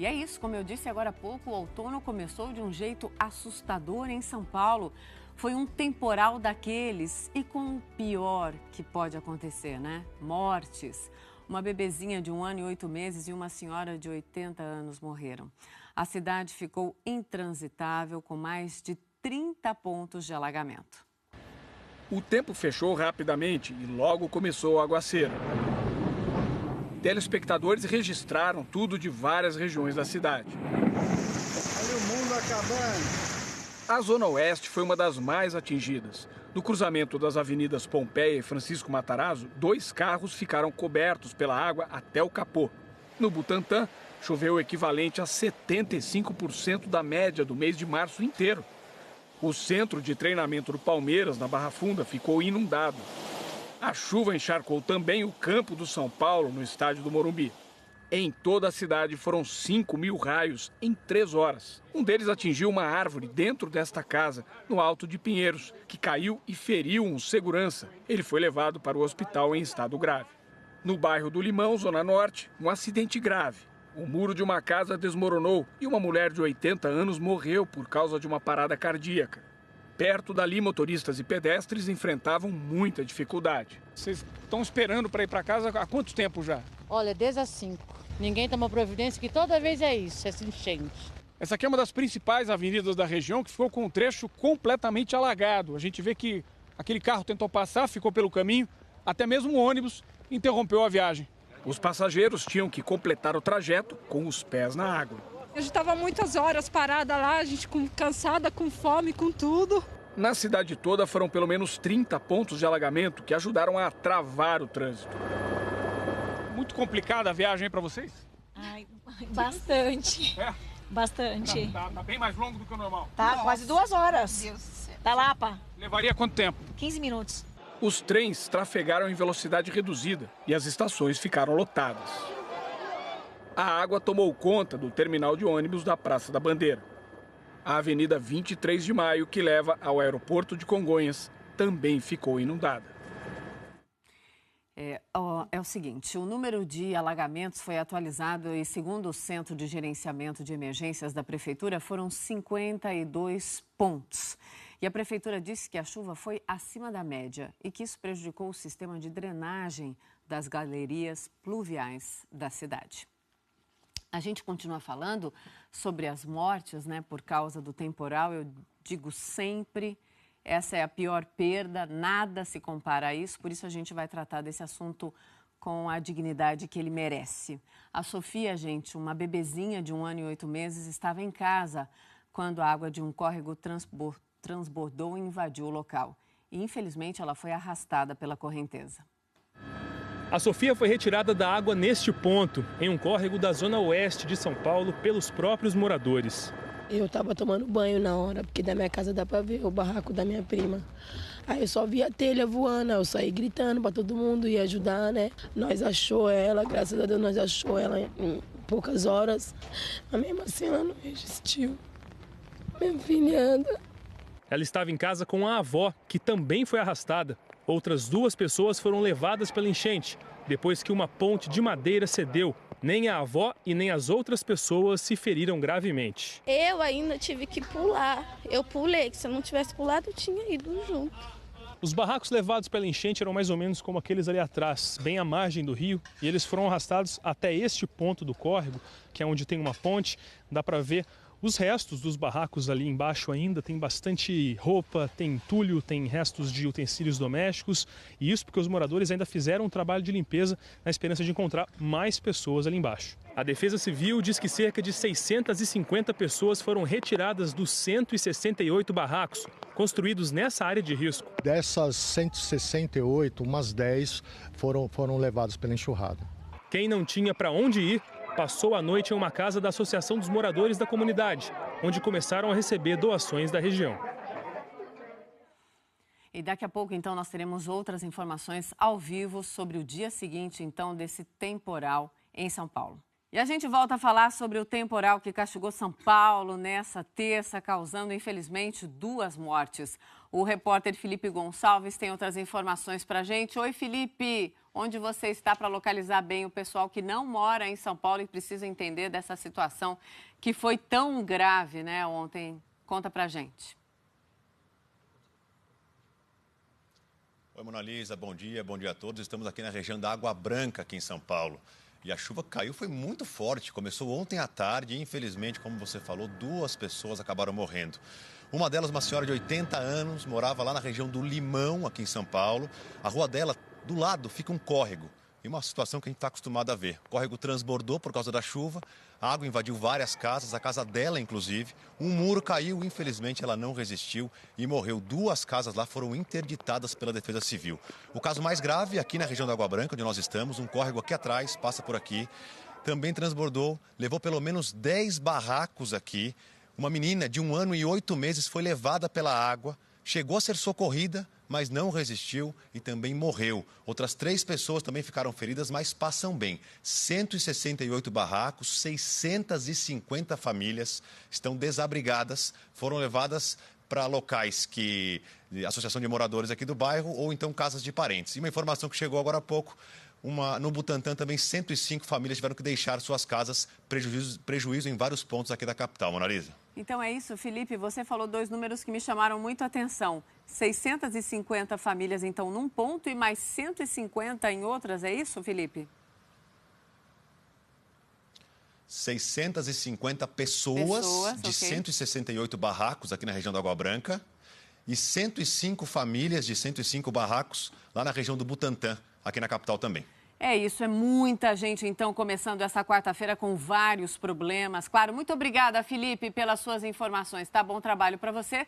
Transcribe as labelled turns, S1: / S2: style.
S1: E é isso, como eu disse agora há pouco, o outono começou de um jeito assustador em São Paulo. Foi um temporal daqueles e com o pior que pode acontecer, né? Mortes. Uma bebezinha de 1 ano e 8 meses e uma senhora de 80 anos morreram. A cidade ficou intransitável com mais de 30 pontos de alagamento.
S2: O tempo fechou rapidamente e logo começou o aguaceiro. Telespectadores registraram tudo de várias regiões da cidade.
S3: Olha o mundo acabando.
S2: A Zona Oeste foi uma das mais atingidas. No cruzamento das avenidas Pompeia e Francisco Matarazzo, 2 carros ficaram cobertos pela água até o capô. No Butantã, choveu o equivalente a 75% da média do mês de março inteiro. O centro de treinamento do Palmeiras, na Barra Funda, ficou inundado. A chuva encharcou também o campo do São Paulo, no estádio do Morumbi. Em toda a cidade foram 5.000 raios em 3 horas. Um deles atingiu uma árvore dentro desta casa, no Alto de Pinheiros, que caiu e feriu um segurança. Ele foi levado para o hospital em estado grave. No bairro do Limão, Zona Norte, um acidente grave. O muro de uma casa desmoronou e uma mulher de 80 anos morreu por causa de uma parada cardíaca. Perto dali, motoristas e pedestres enfrentavam muita dificuldade. Vocês estão esperando para ir para casa há quanto tempo já?
S4: Olha, desde as 5. Ninguém toma providência, que toda vez é isso, essa enchente.
S2: Essa aqui é uma das principais avenidas da região que ficou com um trecho completamente alagado. A gente vê que aquele carro tentou passar, ficou pelo caminho, até mesmo o ônibus interrompeu a viagem. Os passageiros tinham que completar o trajeto com os pés na água.
S5: A gente estava muitas horas parada lá, a gente cansada, com fome, com tudo.
S2: Na cidade toda foram pelo menos 30 pontos de alagamento que ajudaram a travar o trânsito. Muito complicada a viagem para vocês?
S6: Ai, bastante.
S2: É?
S6: Bastante.
S2: Tá bem mais longo do que o normal.
S6: Tá quase 2 horas.
S5: Deus do céu.
S6: Da Lapa.
S2: Levaria quanto tempo?
S6: 15 minutos.
S2: Os trens trafegaram em velocidade reduzida e as estações ficaram lotadas. A água tomou conta do terminal de ônibus da Praça da Bandeira. A Avenida 23 de Maio, que leva ao aeroporto de Congonhas, também ficou inundada.
S1: É o seguinte, o número de alagamentos foi atualizado e, segundo o Centro de Gerenciamento de Emergências da Prefeitura, foram 52 pontos. E a Prefeitura disse que a chuva foi acima da média e que isso prejudicou o sistema de drenagem das galerias pluviais da cidade. A gente continua falando sobre as mortes, né, por causa do temporal. Eu digo sempre, essa é a pior perda, nada se compara a isso, por isso a gente vai tratar desse assunto com a dignidade que ele merece. A Sofia, gente, uma bebezinha de 1 ano e 8 meses, estava em casa quando a água de um córrego transbordou e invadiu o local. E, infelizmente, ela foi arrastada pela correnteza.
S7: A Sofia foi retirada da água neste ponto, em um córrego da zona oeste de São Paulo, pelos próprios moradores.
S8: Eu estava tomando banho na hora, porque da minha casa dá para ver o barraco da minha prima. Aí eu só vi a telha voando, eu saí gritando para todo mundo ir ajudar, né? Nós achou ela, graças a Deus nós achou ela em poucas horas. Mas mesmo assim ela não resistiu. Minha filha anda.
S7: Ela estava em casa com a avó, que também foi arrastada. Outras 2 pessoas foram levadas pela enchente, depois que uma ponte de madeira cedeu. Nem a avó e nem as outras pessoas se feriram gravemente.
S9: Eu ainda tive que pular. Eu pulei, que se eu não tivesse pulado, eu tinha ido junto.
S7: Os barracos levados pela enchente eram mais ou menos como aqueles ali atrás, bem à margem do rio, e eles foram arrastados até este ponto do córrego, que é onde tem uma ponte. Dá para ver os restos dos barracos ali embaixo ainda, tem bastante roupa, tem entulho, tem restos de utensílios domésticos, e isso porque os moradores ainda fizeram um trabalho de limpeza na esperança de encontrar mais pessoas ali embaixo. A Defesa Civil diz que cerca de 650 pessoas foram retiradas dos 168 barracos construídos nessa área de risco.
S10: Dessas 168, umas 10 foram levadas pela enxurrada.
S7: Quem não tinha para onde ir passou a noite em uma casa da Associação dos Moradores da Comunidade, onde começaram a receber doações da região.
S1: E daqui a pouco, então, nós teremos outras informações ao vivo sobre o dia seguinte, então, desse temporal em São Paulo. E a gente volta a falar sobre o temporal que castigou São Paulo nessa terça, causando, infelizmente, 2 mortes. O repórter Felipe Gonçalves tem outras informações para a gente. Oi, Felipe, onde você está para localizar bem o pessoal que não mora em São Paulo e precisa entender dessa situação que foi tão grave, né, ontem? Conta para a gente.
S11: Oi, Mona Lisa, bom dia a todos. Estamos aqui na região da Água Branca, aqui em São Paulo. E a chuva que caiu foi muito forte, começou ontem à tarde e, infelizmente, como você falou, 2 pessoas acabaram morrendo. Uma delas, uma senhora de 80 anos, morava lá na região do Limão, aqui em São Paulo. A rua dela, do lado, fica um córrego. E uma situação que a gente está acostumado a ver. O córrego transbordou por causa da chuva, a água invadiu várias casas, a casa dela, inclusive. Um muro caiu, infelizmente ela não resistiu e morreu. 2 casas lá foram interditadas pela Defesa Civil. O caso mais grave, aqui na região da Água Branca, onde nós estamos, um córrego aqui atrás, passa por aqui. Também transbordou, levou pelo menos 10 barracos aqui. Uma menina de 1 ano e 8 meses foi levada pela água, chegou a ser socorrida, mas não resistiu e também morreu. Outras 3 pessoas também ficaram feridas, mas passam bem. 168 barracos, 650 famílias estão desabrigadas, foram levadas para locais que Associação de Moradores aqui do bairro ou então casas de parentes. E uma informação que chegou agora há pouco, no Butantã também 105 famílias tiveram que deixar suas casas, prejuízo em vários pontos aqui da capital, Mona Lisa.
S1: Então é isso, Felipe, você falou 2 números que me chamaram muito a atenção. 650 famílias, então, num ponto e mais 150 em outras, é isso, Felipe?
S11: 650 pessoas de okay. 168 barracos aqui na região da Água Branca e 105 famílias de 105 barracos lá na região do Butantã, aqui na capital também.
S1: É isso, é muita gente, então, começando essa quarta-feira com vários problemas. Claro, muito obrigada, Felipe, pelas suas informações. Tá, bom trabalho para você.